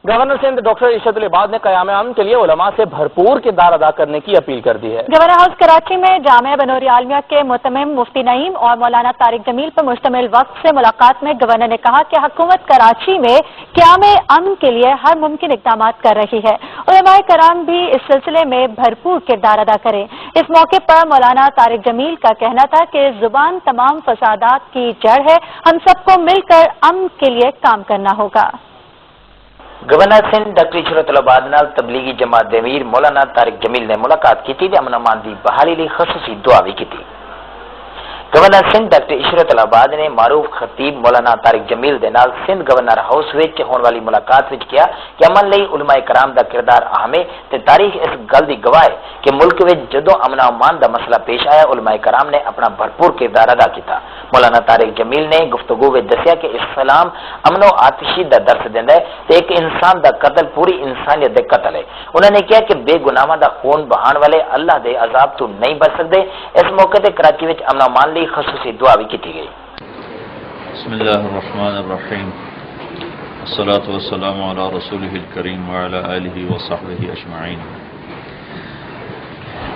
Governor Sindh doctor Arshad العباد نے قیام امن کے لیے علماء سے بھرپور کردار ادا کرنے کی اپیل کر دی ہے۔ گورنر ہاؤس کراچی میں جامعہ بنور عالمیہ کے متمم مفتی نعیم اور مولانا طارق جمیل پر مشتمل وقت سے ملاقات میں گورنر نے کہا کہ حکومت کراچی میں قیام امن کے لیے ہر ممکن اقدامات کر رہی ہے، علماء کرام بھی اس سلسلے میں بھرپور کردار ادا کریں۔ اس موقع پر مولانا طارق جمیل کا کہنا تھا کہ زبان تمام فسادات کی جڑ ہے، ہم سب کو مل کر امن کے لیے کام کرنا ہوگا۔ گورنر سندھ ڈاکٹر ارشد العباد نال تبلیغی جماعت دے امیر مولانا طارق جمیل نے ملاقات کی تے امن امان دی بحالی لئی خصوصی دعا بھی کی۔ گورنر سندھ ڈاکٹر ارشد العباد نے معروف خطیب مولانا طارق جمیل دے نال سندھ گورنر ہاؤس وچ ہون والی ملاقات وچ کیا کہ امن لئی علماء کرام دا کردار اہم ہے تے تاریخ اس گل دی گواہ ہے کہ ملک وچ جدوں امن و امان دا مسئلہ پیش آیا علماء کرام نے اپنا بھرپور کردار ادا کیتا۔ مولانا طارق جمیل نے گفتگو وچ دسیا کہ اسلام امن و آتشی دا درس دیندا ہے تے ایک انسان دا قتل پوری انسانیت دے قتل ہے۔ انہوں نے کہا کہ بے گناہاں دا خون بہان والے اللہ دے عذاب تو نہیں بچ سکدے۔ اس موقع تے کراچی وچ امن و امان لئی خصوصی دعا بھی کی گئی۔ بسم اللہ الرحمن الرحیم، والصلاة والسلام علی رسولہ الکریم وعلی آلہ وصحبہ اجمعین۔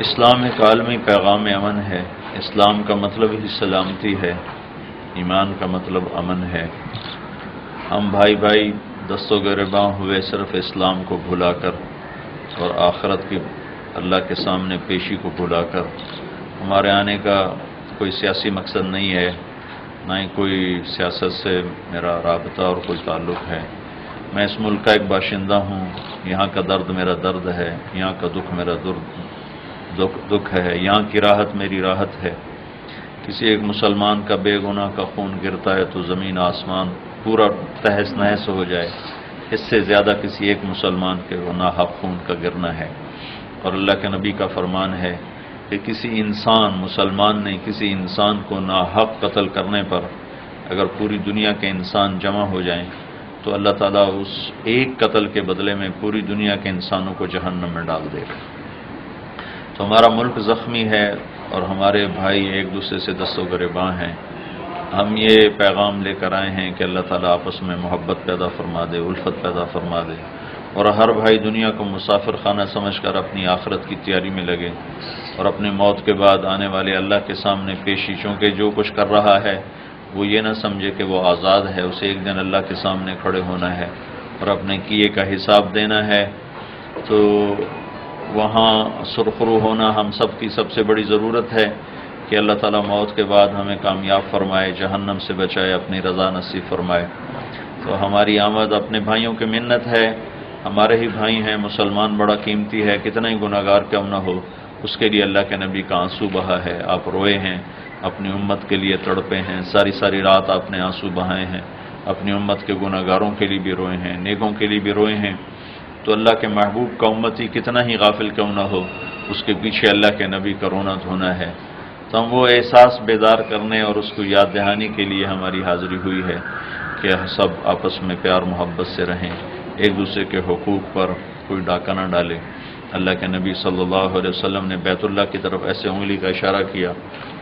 اسلام ایک عالمی پیغام امن ہے۔ اسلام کا مطلب ہی سلامتی ہے، ایمان کا مطلب امن ہے۔ ہم بھائی بھائی دست و گریباں ہوئے صرف اسلام کو بھلا کر اور آخرت کی اللہ کے سامنے پیشی کو بھلا کر، ہمارے آنے کا کوئی سیاسی مقصد نہیں ہے، نہ ہی کوئی سیاست سے میرا رابطہ اور کوئی تعلق ہے۔ میں اس ملک کا ایک باشندہ ہوں، یہاں کا درد میرا درد ہے، یہاں کا دکھ میرا دکھ ہے، یہاں کی راحت میری راحت ہے۔ کسی ایک مسلمان کا بے گناہ کا خون گرتا ہے تو زمین آسمان پورا تہس نہس ہو جائے، اس سے زیادہ کسی ایک مسلمان کے ناحق خون کا گرنا ہے۔ اور اللہ کے نبی کا فرمان ہے کہ کسی انسان، مسلمان نے کسی انسان کو ناحق قتل کرنے پر اگر پوری دنیا کے انسان جمع ہو جائیں تو اللہ تعالیٰ اس ایک قتل کے بدلے میں پوری دنیا کے انسانوں کو جہنم میں ڈال دے گا۔ تو ہمارا ملک زخمی ہے اور ہمارے بھائی ایک دوسرے سے دست و گریباں ہیں۔ ہم یہ پیغام لے کر آئے ہیں کہ اللہ تعالیٰ آپس میں محبت پیدا فرما دے، الفت پیدا فرما دے، اور ہر بھائی دنیا کو مسافر خانہ سمجھ کر اپنی آخرت کی تیاری میں لگے اور اپنے موت کے بعد آنے والے اللہ کے سامنے پیشی، چونکہ جو کچھ کر رہا ہے وہ یہ نہ سمجھے کہ وہ آزاد ہے، اسے ایک دن اللہ کے سامنے کھڑے ہونا ہے اور اپنے کیے کا حساب دینا ہے۔ تو وہاں سرخرو ہونا ہم سب کی سب سے بڑی ضرورت ہے کہ اللہ تعالیٰ موت کے بعد ہمیں کامیاب فرمائے، جہنم سے بچائے، اپنی رضا نصیب فرمائے۔ تو ہماری آمد اپنے بھائیوں کی منت ہے، ہمارے ہی بھائی ہیں، مسلمان بڑا قیمتی ہے، کتنا ہی گناہ گار کیوں نہ ہو، اس کے لیے اللہ کے نبی کا آنسو بہا ہے، آپ روئے ہیں، اپنی امت کے لیے تڑپے ہیں، ساری رات آپ نے آنسو بہائے ہیں، اپنی امت کے گناہ گاروں کے لیے بھی روئے ہیں، نیکوں کے لیے بھی روئے ہیں۔ تو اللہ کے محبوب کا امتی کتنا ہی غافل کیوں نہ ہو، اس کے پیچھے اللہ کے نبی کا رونا دھونا ہے۔ تو ہم وہ احساس بیدار کرنے اور اس کو یاد دہانی کے لیے ہماری حاضری ہوئی ہے کہ سب آپس میں پیار محبت سے رہیں، ایک دوسرے کے حقوق پر کوئی ڈاکہ نہ ڈالے۔ اللہ کے نبی صلی اللہ علیہ وسلم نے بیت اللہ کی طرف ایسے انگلی کا اشارہ کیا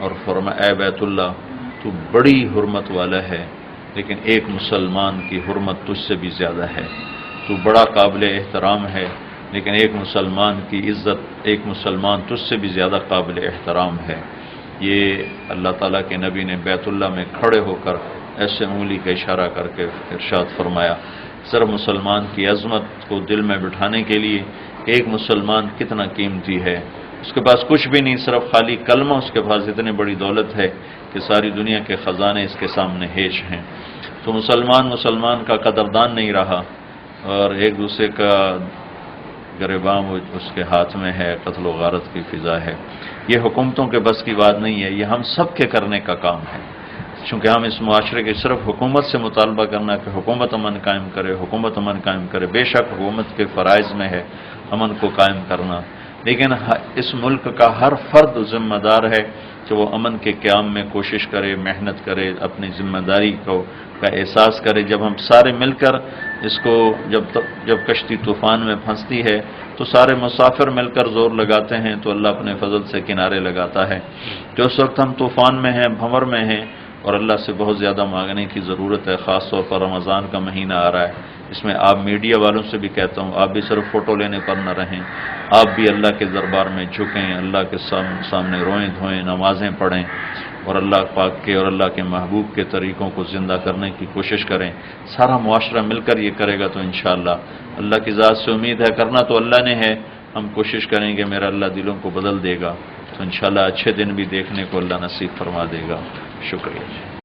اور فرمایا، اے بیت اللہ تو بڑی حرمت والا ہے، لیکن ایک مسلمان کی حرمت تجھ سے بھی زیادہ ہے، تو بڑا قابل احترام ہے، لیکن ایک مسلمان کی عزت، ایک مسلمان تجھ سے بھی زیادہ قابل احترام ہے۔ یہ اللہ تعالیٰ کے نبی نے بیت اللہ میں کھڑے ہو کر ایسے انگلی کا اشارہ کر کے ارشاد فرمایا۔ صرف مسلمان کی عظمت کو دل میں بٹھانے کے لیے ایک مسلمان کتنا قیمتی ہے، اس کے پاس کچھ بھی نہیں، صرف خالی کلمہ، اس کے پاس اتنی بڑی دولت ہے کہ ساری دنیا کے خزانے اس کے سامنے ہیج ہیں۔ تو مسلمان کا قدردان نہیں رہا اور ایک دوسرے کا گریباں اس کے ہاتھ میں ہے، قتل و غارت کی فضا ہے۔ یہ حکومتوں کے بس کی بات نہیں ہے، یہ ہم سب کے کرنے کا کام ہے، چونکہ ہم اس معاشرے کے صرف حکومت سے مطالبہ کرنا کہ حکومت امن قائم کرے، حکومت امن قائم کرے۔ بے شک حکومت کے فرائض میں ہے امن کو قائم کرنا، لیکن اس ملک کا ہر فرد ذمہ دار ہے کہ وہ امن کے قیام میں کوشش کرے، محنت کرے، اپنی ذمہ داری کا احساس کرے۔ جب ہم سارے مل کر اس کو جب کشتی طوفان میں پھنستی ہے تو سارے مسافر مل کر زور لگاتے ہیں تو اللہ اپنے فضل سے کنارے لگاتا ہے۔ جو اس وقت ہم طوفان میں ہیں، بھنور میں ہیں، اور اللہ سے بہت زیادہ مانگنے کی ضرورت ہے، خاص طور پر رمضان کا مہینہ آ رہا ہے اس میں آپ میڈیا والوں سے بھی کہتا ہوں، آپ بھی صرف فوٹو لینے پر نہ رہیں، آپ بھی اللہ کے دربار میں جھکیں، اللہ کے سامنے روئیں دھوئیں، نمازیں پڑھیں اور اللہ پاک کے اور اللہ کے محبوب کے طریقوں کو زندہ کرنے کی کوشش کریں۔ سارا معاشرہ مل کر یہ کرے گا تو انشاءاللہ اللہ کی ذات سے امید ہے، کرنا تو اللہ نے ہے، ہم کوشش کریں گے میرا اللہ دلوں کو بدل دے گا، تو انشاءاللہ اچھے دن بھی دیکھنے کو اللہ نصیب فرما دے گا۔ شکریہ۔